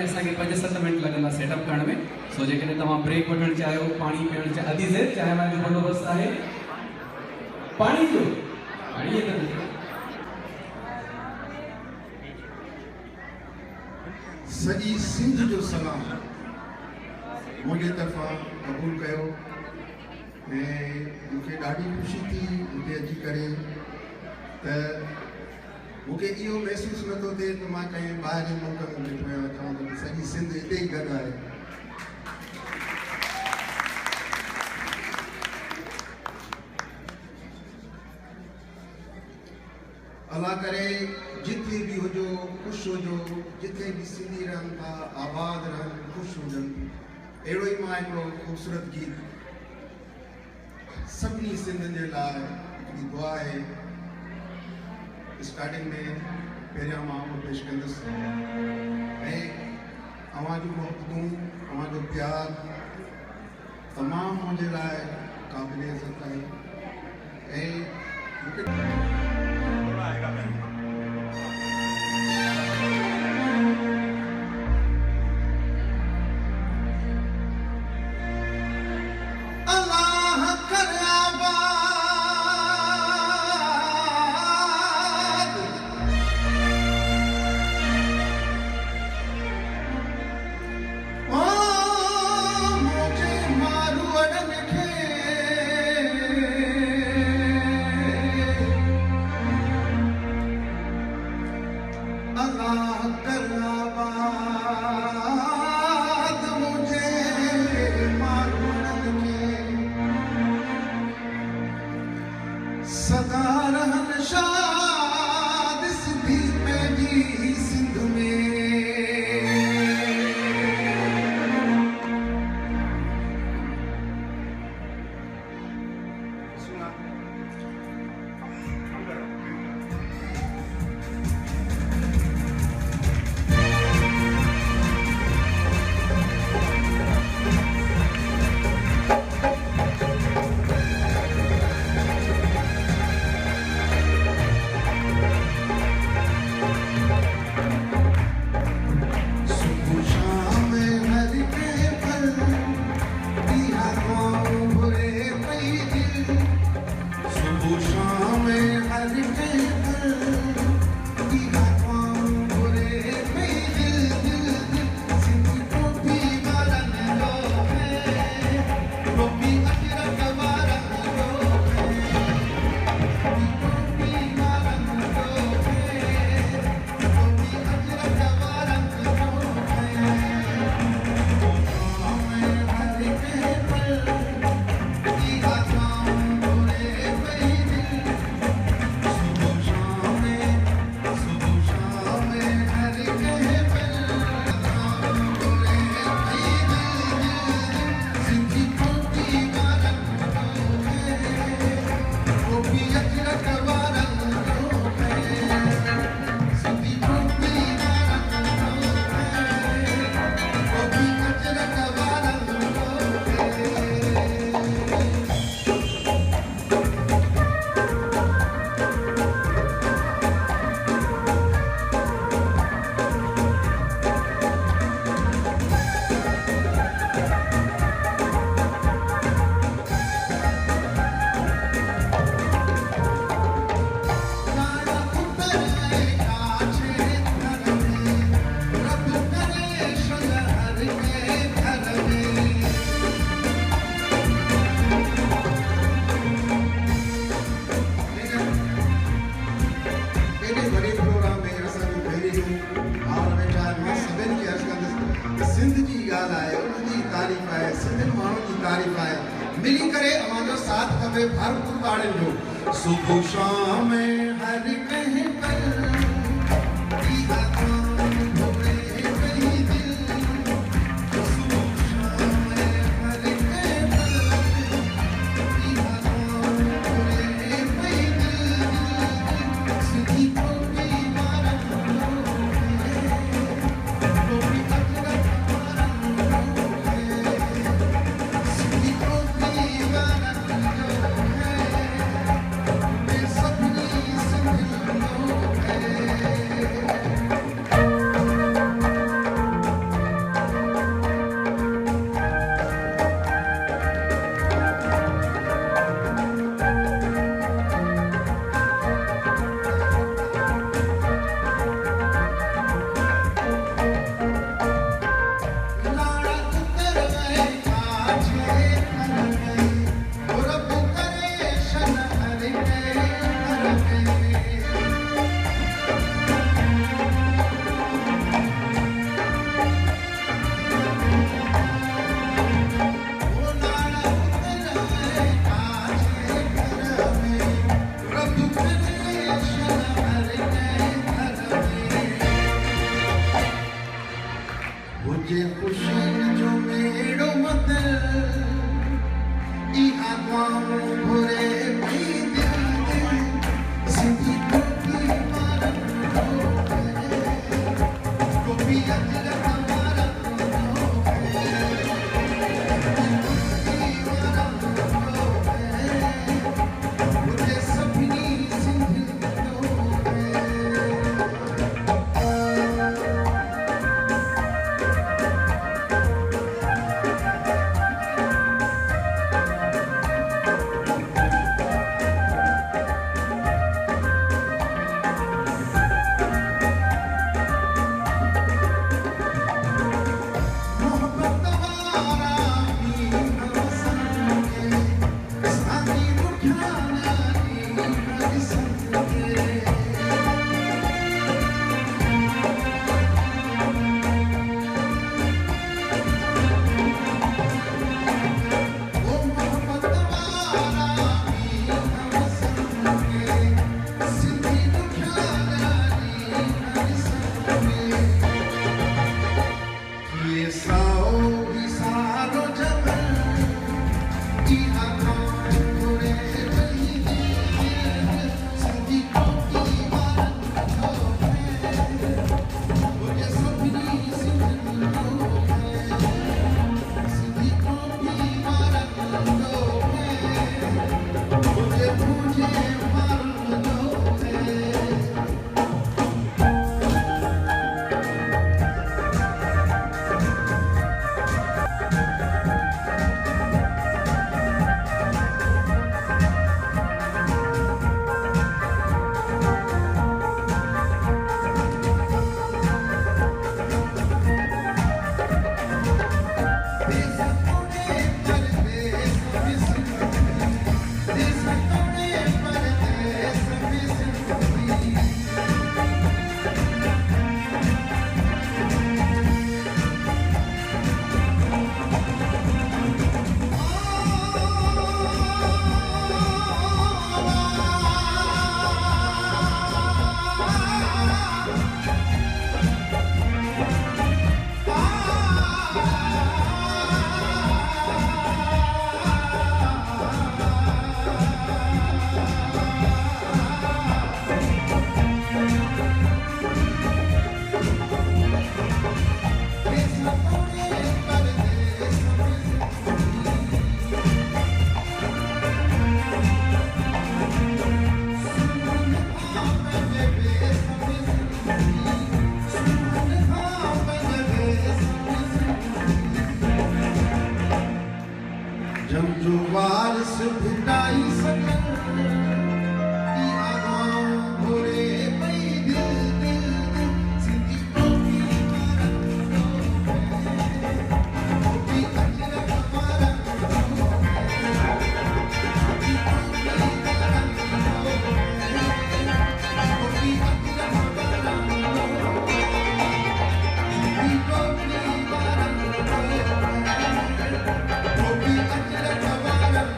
में असांखे 5-7 minute लगंदा setup करण में। सो जेकॾहिं तव्हां ब्रेक वठणु चाहियो, पाणी पीअणु चाहियो, अधी देर चांहि वांहि जो बंदोबस्तु आहे? पाणी जो पाणी सॼी सिंध जो सलाम मुझे तरफा क़बूल कयो। मुझे ॾाढी ख़ुशी थी हिते अची करे त मुझे इहो महसूस नथो थिए त मां कंहिं ॿाहिरि मुल्क में वेठो आहियां। चवां थो सॼी सिंध हिते ई गॾु आहे। अल्लाह करे जिथे भी हुजो खुश हुजो, जिथे भी सिंधी रहनि था आबाद रहनि खुश हुजनि। अहिड़ो ई मां हिकिड़ो ख़ूबसूरत गीत सभिनी सिंधियुनि जे लाइ हिकिड़ी दुआ आहे स्टार्टिंग में पहिरियां मां उहो पेश कंदुसि। ऐं अव्हां जूं मोहबतूं, अव्हां जो प्यार तमामु मुंहिंजे लाइ क़ाबिल इज़त आहे। ऐं मूंखे मिली करे हमारो साथ हमें भरपूर बाड़े जो सुबह शाम हर कहीं पर Somebody हुजे खुशी जो मेड़ो मत इहा गाँव घुरे पई दिल सिंधी टोपी मारन टोपी अजरक मारन हुजे सभिनी सिंधी जो वारस भिटाई सकन इहा गाँव घुरे पई दिल दिल दिल सिंधी टोपी मारन टोपी अजरक मारन टोपी मारन टोपी अजरक मारन सिंधी टोपी मारन टोपी अजरक मारन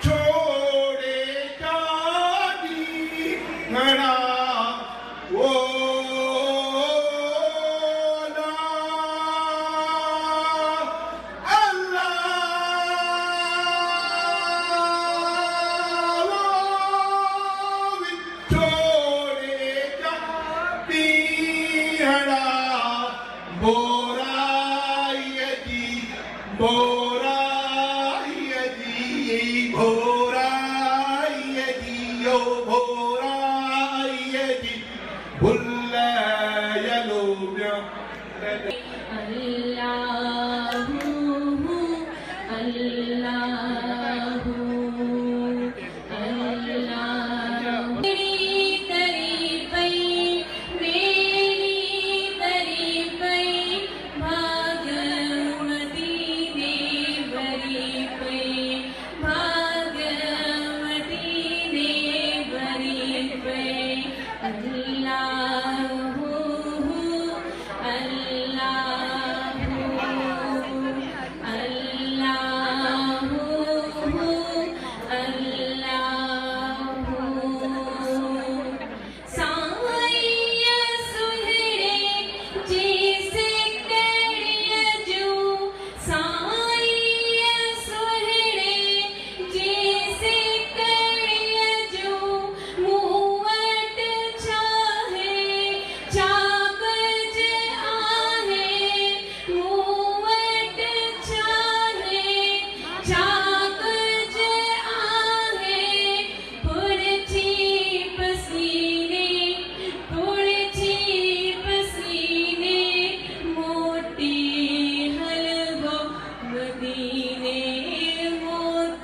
छोड़े जानी घना वो ना अल्लाह छोड़े जानी घना बोरायदी भोरायदी ओ भोरायदी भुल्ला यलो अल्लाहु अल्लाह